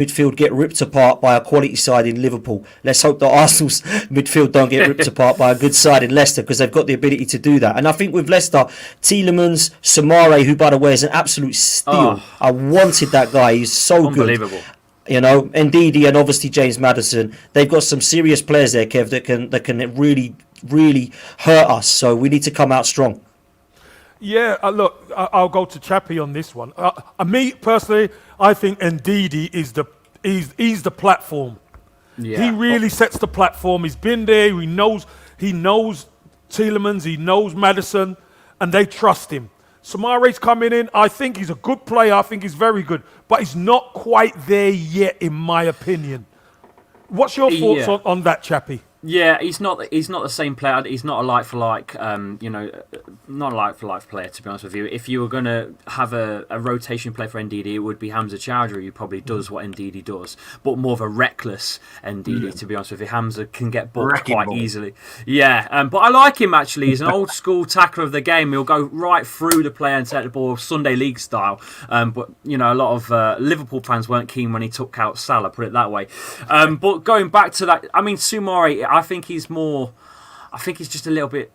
midfield get ripped apart by a quality side in Liverpool. Let's hope that Arsenal's midfield don't get ripped apart by a good side in Leicester, because they've got the ability to do that. And I think with Leicester, Tielemans, Soumaré, who by the way is an absolute steal. I wanted that guy. He's so unbelievable. Good. You know, Ndidi and obviously James Maddison. They've got some serious players there, Kev, that can really hurt us. So we need to come out strong. Yeah, look, I'll go to Chappie on this one. Me personally, I think Ndidi is he's the platform. Yeah. He really sets the platform. He's been there. He knows Tielemans. He knows Maddison, and they trust him. Soumaré's coming in. I think he's a good player. I think he's very good, but he's not quite there yet, in my opinion. What's your thoughts on that, Chappie? Yeah, he's not the same player. He's not a like for like, not a like for like player, to be honest with you. If you were going to have a rotation play for Ndidi, it would be Hamza Chowdhury, who probably does what Ndidi does, but more of a reckless Ndidi, to be honest with you. Hamza can get booked quite easily. Yeah, but I like him, actually. He's an old school tackler of the game. He'll go right through the player and take the ball Sunday League style. But, a lot of Liverpool fans weren't keen when he took out Salah, put it that way. But going back to that, I mean, Soumaré, I think he's just a little bit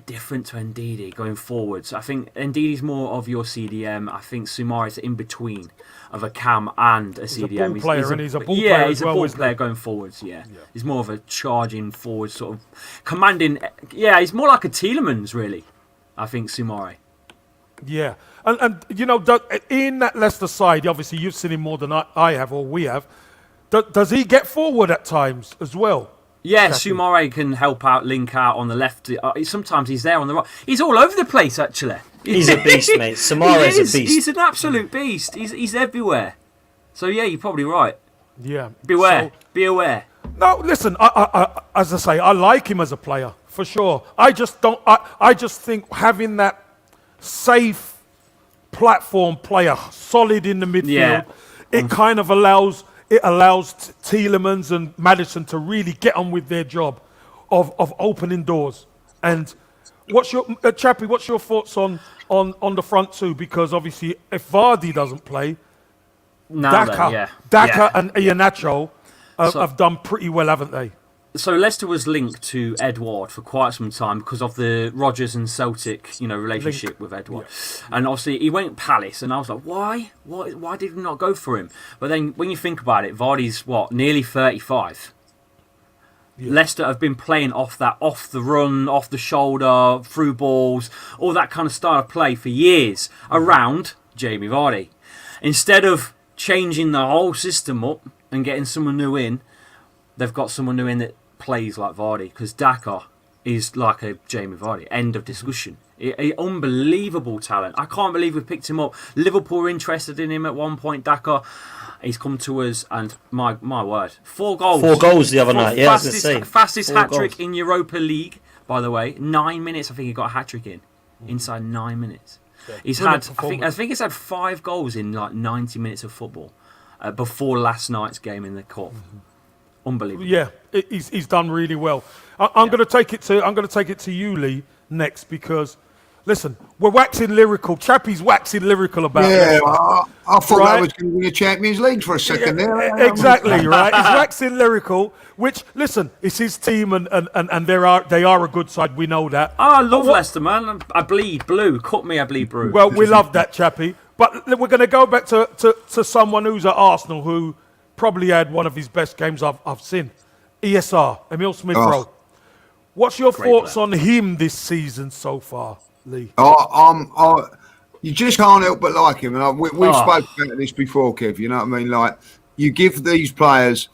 different to Ndidi going forwards. I think Ndidi's more of your CDM. I think Soumaré's in between of a cam and a CDM. He's a ball player. He's a ball player going forwards. Yeah, he's more of a charging forward, sort of commanding. Yeah, he's more like a Tielemans, really. I think Soumaré. Yeah, and in that Leicester side, obviously you've seen him more than I have, or we have. Does he get forward at times as well? Yeah, Soumaré can help out, link out on the left. Sometimes he's there on the right. He's all over the place, actually. He's a beast, mate. Soumaré's a beast. He's an absolute beast. He's everywhere. So, yeah, you're probably right. Yeah. Be aware. No, listen, I as I say, I like him as a player, for sure. I just think having that safe platform player, solid in the midfield, it kind of allows Tielemans and Maddison to really get on with their job of opening doors. And what's your Chappie? What's your thoughts on the front two? Because obviously, if Vardy doesn't play, Daka and Iheanacho have done pretty well, haven't they? So Leicester was linked to Edouard for quite some time because of the Rodgers and Celtic, relationship with Edouard. Yeah. And obviously he went Palace, and I was like, why? Why did we not go for him? But then when you think about it, Vardy's nearly 35. Yeah. Leicester have been playing off the run, off the shoulder, through balls, all that kind of style of play for years around Jamie Vardy. Instead of changing the whole system up and getting someone new in, they've got someone new in that plays like Vardy, because Daka is like a Jamie Vardy. End of discussion. Unbelievable talent. I can't believe we picked him up. Liverpool were interested in him at one point. Daka, he's come to us, and my word, 4 goals. 4 goals the other night. Yeah, fastest hat trick in Europa League, by the way. 9 minutes. I think he got a hat trick in inside 9 minutes. Yeah. He's had. I think he's had 5 goals in like 90 minutes of football before last night's game in the cup. Mm-hmm. Unbelievable. Yeah, he's done really well. I'm going to take it to you, Lee, next, because listen, we're waxing lyrical. Chappie's waxing lyrical about it. Yeah, I thought that was going to be a Champions League for a second there. Exactly, right. He's waxing lyrical, which, listen, it's his team, and they are a good side. We know that. I love Leicester, man. I bleed blue. Cut me, I bleed blue. Well, we love that, Chappie. But we're going to go back to someone who's at Arsenal who probably had one of his best games I've seen. ESR, Emile Smith-Rowe. What's your thoughts on him this season so far, Lee? You just can't help but like him. And we've spoken about this before, Kev. You know what I mean? Like, you give these players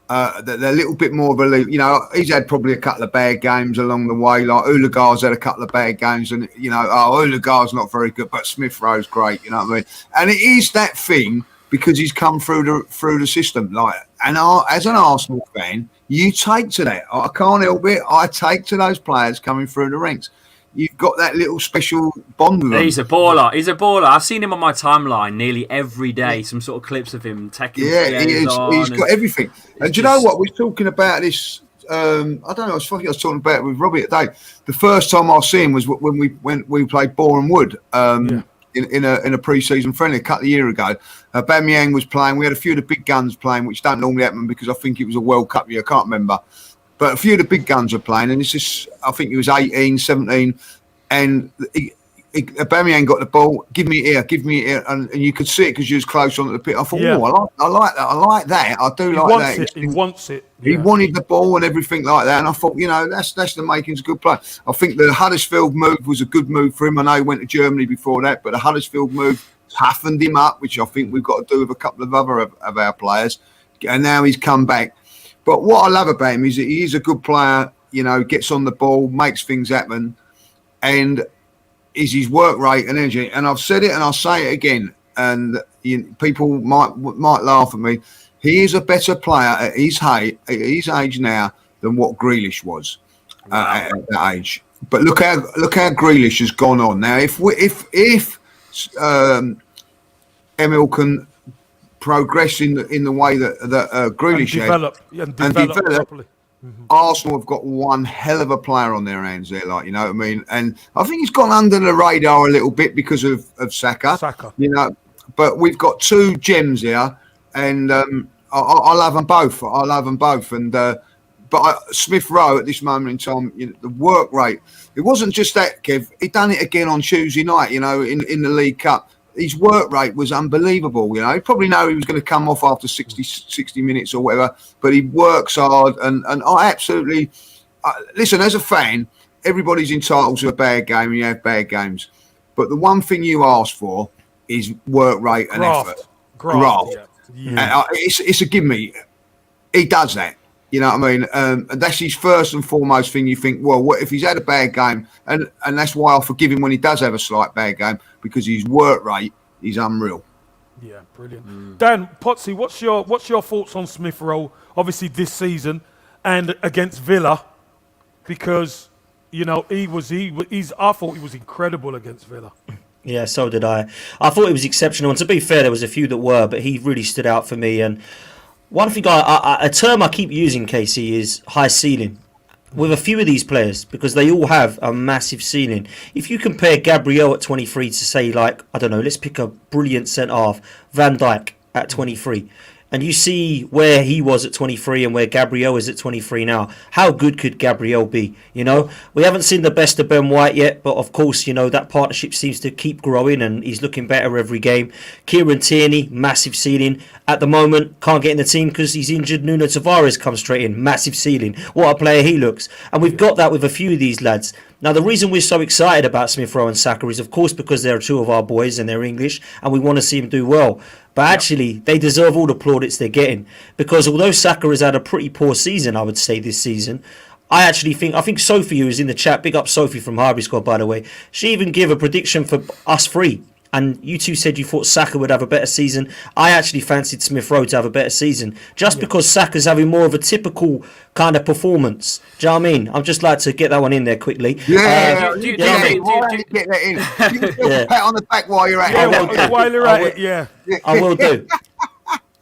they're a little bit more of a leap. He's had probably a couple of bad games along the way. Like Ulagar's had a couple of bad games, and Ulagar's not very good, but Smith-Rowe's great. You know what I mean? And it is that thing because he's come through the system. As an Arsenal fan, you take to that. I can't help it. I take to those players coming through the ranks. You've got that little special bond with him. He's a baller. I've seen him on my timeline nearly every day. Some sort of clips of him taking. Yeah, he is. He's got everything. And do you know what? We're talking about this. I don't know. I was talking about it with Robbie today. The first time I see him was when we played Boreham Wood. in a pre-season friendly a couple of years ago. Aubameyang was playing. We had a few of the big guns playing, which don't normally happen because I think it was a World Cup year. I can't remember. But a few of the big guns were playing, and I think he was 18, 17, and Aubameyang got the ball. Give me it here, and you could see it because you was close onto the pitch. I thought, I like that. I like that. I do like that. He wants it. He wanted the ball and everything like that, and I thought, that's the makings of a good player. I think the Huddersfield move was a good move for him. I know he went to Germany before that, but the Huddersfield move toughened him up, which I think we've got to do with a couple of other of our players. And now he's come back. But what I love about him is that he is a good player. Gets on the ball, makes things happen, and is his work rate and energy. And I've said it, and I'll say it again. And people might laugh at me. He is a better player at his age now than what Grealish was at that age. But look how Grealish has gone on now. If Emil can progress in the way that Grealish and develop properly. Arsenal have got one hell of a player on their hands there, you know what I mean? And I think he's gone under the radar a little bit because of Saka. But we've got two gems here, and I love them both. And but Smith Rowe at this moment in time, the work rate. It wasn't just that, Kev. He done it again on Tuesday night. In the League Cup. His work rate was unbelievable. He probably know he was going to come off after 60 minutes or whatever, but he works hard. And I absolutely listen, as a fan, everybody's entitled to a bad game, and you have bad games. But the one thing you ask for is work rate and effort. Graft. Yeah. It's a give me. He does that. You know what I mean? And that's his first and foremost thing. You think, well, what if he's had a bad game? And that's why I forgive him when he does have a slight bad game, because his work rate is unreal. Yeah, brilliant. Dan, Potsy, what's your thoughts on Smith Rowe? Obviously this season and against Villa, because I thought he was incredible against Villa. Yeah, so did I. I thought he was exceptional. And to be fair, there was a few that were, but he really stood out for me. And one thing, a term I keep using, Casey, is high ceiling with a few of these players, because they all have a massive ceiling. If you compare Gabriel at 23 to, say, let's pick a brilliant centre-half, Van Dijk at 23, and you see where he was at 23 and where Gabriel is at 23 now, how good could Gabriel be? We haven't seen the best of Ben White yet, but of course, that partnership seems to keep growing and he's looking better every game. Kieran Tierney, massive ceiling. At the moment, can't get in the team because he's injured. Nuno Tavares comes straight in, massive ceiling. What a player he looks. And we've got that with a few of these lads. Now, the reason we're so excited about Smith Rowe and Saka is, of course, because they're two of our boys and they're English and we want to see them do well. But actually, they deserve all the plaudits they're getting, because although Saka has had a pretty poor season, I would say, this season, I think Sophie, who is in the chat, big up Sophie from Harvey Squad, by the way, she even gave a prediction for us three. And you two said you thought Saka would have a better season. I actually fancied Smith Rowe to have a better season, just because Saka's having more of a typical kind of performance. Do you know what I mean? I'd just like to get that one in there quickly. Yeah, get that in. You can a pat on the back while you're at it. While you're at it, I will do.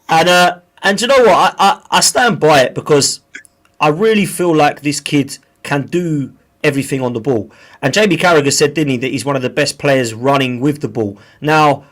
And you know what? I stand by it, because I really feel like this kid can do everything on the ball. And Jamie Carragher said, didn't he, that he's one of the best players running with the ball. Now,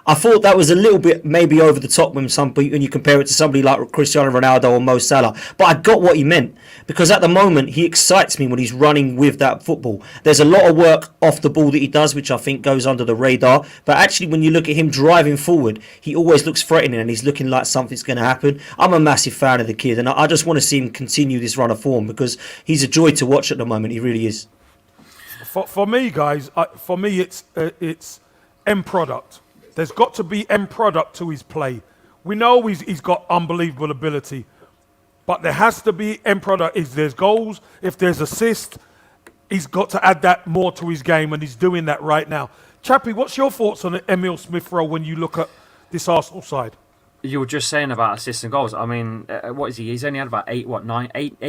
I thought that was a little bit maybe over the top when you compare it to somebody like Cristiano Ronaldo or Mo Salah. But I got what he meant, because at the moment he excites me when he's running with that football. There's a lot of work off the ball that he does, which I think goes under the radar. But actually, when you look at him driving forward, he always looks threatening and he's looking like something's going to happen. I'm a massive fan of the kid, and I just want to see him continue this run of form, because he's a joy to watch at the moment. He really is. For me, guys, it's end product. There's got to be end product to his play. We know he's got unbelievable ability, but there has to be end product. If there's goals, if there's assists, he's got to add that more to his game, and he's doing that right now. Chappie, what's your thoughts on Emil Smith Rowe when you look at this Arsenal side? You were just saying about assists and goals. I mean, what is he? He's only had about eight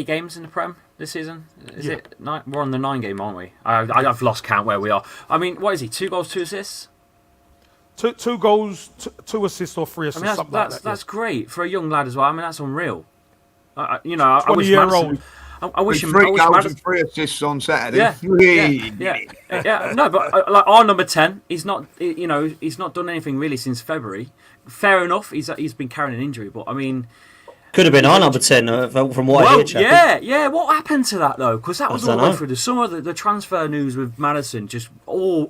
games in the Prem this season. Is it 9? We're on the 9 game, aren't we? I've lost count where we are. I mean, what is he? 2 goals, 2 assists? Two goals, 2 assists or 3 assists, something like that. That's great for a young lad as well. I mean, that's unreal. I wish 20-year-old. I wish him. Three I wish goals Madison, and 3 assists on Saturday. yeah. No, but like our number 10, he's not. You know, he's not done anything really since February. Fair enough. He's been carrying an injury, but I mean, Could have been our number 10 from what I hear, Chappie. yeah. What happened to that though? Because that was all the way dunno. through the summer. The transfer news with Madison,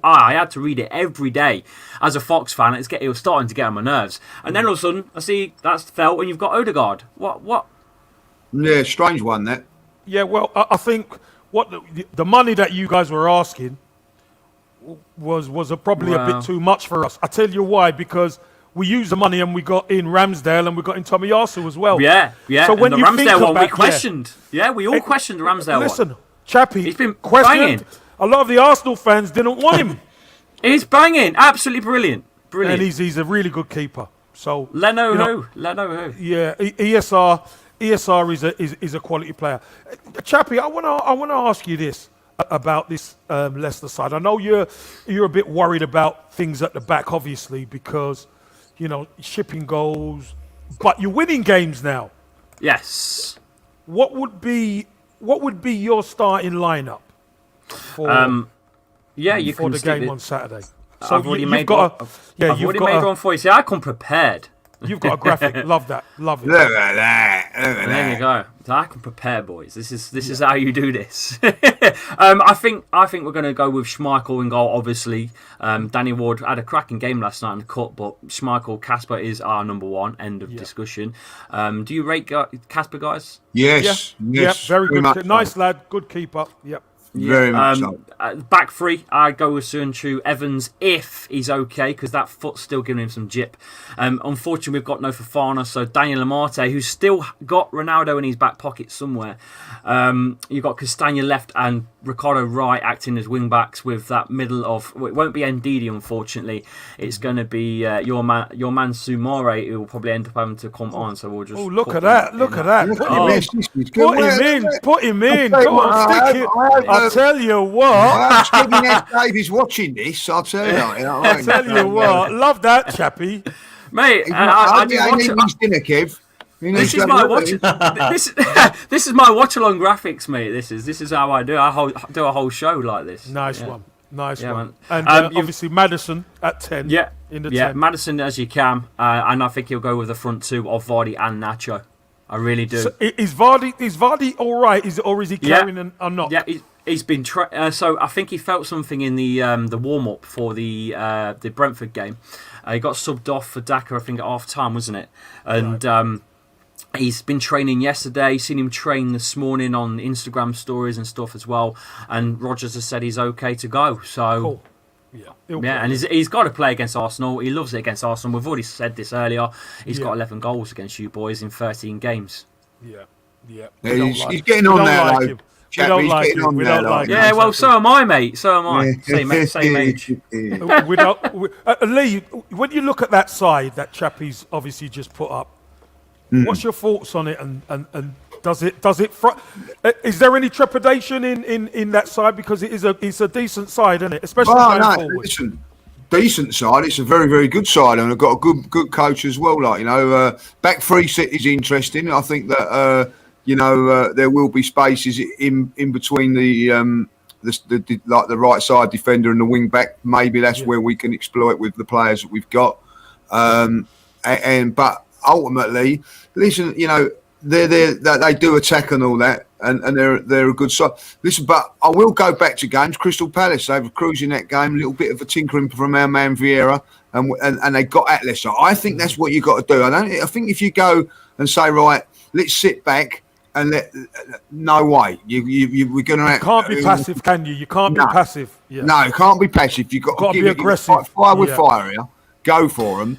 I had to read it every day as a Fox fan. It was starting to get on my nerves. And then all of a sudden, I see that's felt, and you've got Odegaard. What? Yeah, strange one that. Yeah, well, I think what the money that you guys were asking was probably a bit too much for us. I tell you why, because we used the money and we got in Ramsdale and we got in Tommy Arsenal as well. Yeah. So when and the you think Ramsdale one, about, we questioned. Yeah, we all questioned the Ramsdale one. Listen, Chappie, He's been questioned. banging. A lot of the Arsenal fans didn't want him. He's banging. Absolutely brilliant. And he's a really good keeper. So Leno you know, who? Yeah, ESR is a quality player. Chappie, I want to ask you this about this Leicester side. I know you're a bit worried about things at the back, obviously, because you know shipping goals, but you're winning games now. Yes. What would be your starting lineup for you for can the stick game it. on Saturday? So I've already you've made got one. a, I've already made one for you. See, I come prepared. You've got a graphic. Love that. Love it. Look at that. Look at There you that. go. So I can prepare, boys. This is how you do this. I think we're going to go with Schmeichel in goal. Obviously, Danny Ward had a cracking game last night in the cup, but Schmeichel Casper is our number one. End of discussion. Do you rate Casper, guys? Yes. Yeah, Yes. very good. much Nice so. lad. Good keeper. Yep. Very much so. Back three, I'd go with Sunchu Evans if he's okay, because that foot's still giving him some jip. Unfortunately, we've got no Fofana, so Daniel Amate, who's still got Ronaldo in his back pocket somewhere. You've got Castagna left and Ricardo right acting as wing backs with that middle of. Well, it won't be Ndidi, unfortunately. It's going to be your man Soumaré, who will probably end up having to come on. So we'll just. Oh, look at that! Look at that! Put him in. Put Put him in. Go on, stick it. I'll tell you what. I'm assuming that Dave is watching this. I'll tell you. I'll tell you what. Love that, Chappie. Mate, I I did watch need his dinner, Kev. This is my watch. This is my watch along graphics, mate. This is how I do. Do a whole show like this. Nice one. Nice Yeah, one. man. And obviously Madison at 10. Yeah, in the 10. Madison as you can, and I think he'll go with the front two of Vardy and Nacho. I really do. So is Vardy all right? Is he carrying or not? Yeah, he's been. So I think he felt something in the warm up for the Brentford game. He got subbed off for Daka, I think, at half time, wasn't it? And he's been training yesterday. Seen him train this morning on Instagram stories and stuff as well. And Rodgers has said he's okay to go. So. Cool. Yeah, and he's got to play against Arsenal. He loves it against Arsenal. We've already said this earlier. He's got 11 goals against you boys in 13 games. Yeah. He's getting on there, though. We don't like him. We don't like him. Yeah, well, so am I, mate. So am I. Same age. Lee, when you look at that side that Chappie's obviously just put up, what's your thoughts on it? And does it? Is there any trepidation in that side, because it's a decent side, isn't it? Especially going forward. Listen, decent side. It's a very, very good side, and they've got a good coach as well. Like back three set is interesting. I think that there will be spaces in between the right side defender and the wing back. Maybe that's where we can exploit with the players that we've got. But ultimately, listen, they do attack and all that, and they're a good side. Listen, but I will go back to games. Crystal Palace, they were cruising that game. A little bit of a tinkering from our man Vieira, and they got at Leicester. I think that's what you got to do. I think if you go and say, right, let's sit back. And no way, we're going to. You can't be passive, can you? You can't be passive. Yeah. No, you can't be passive. You've got to be aggressive. Fire with fire here. Go for them.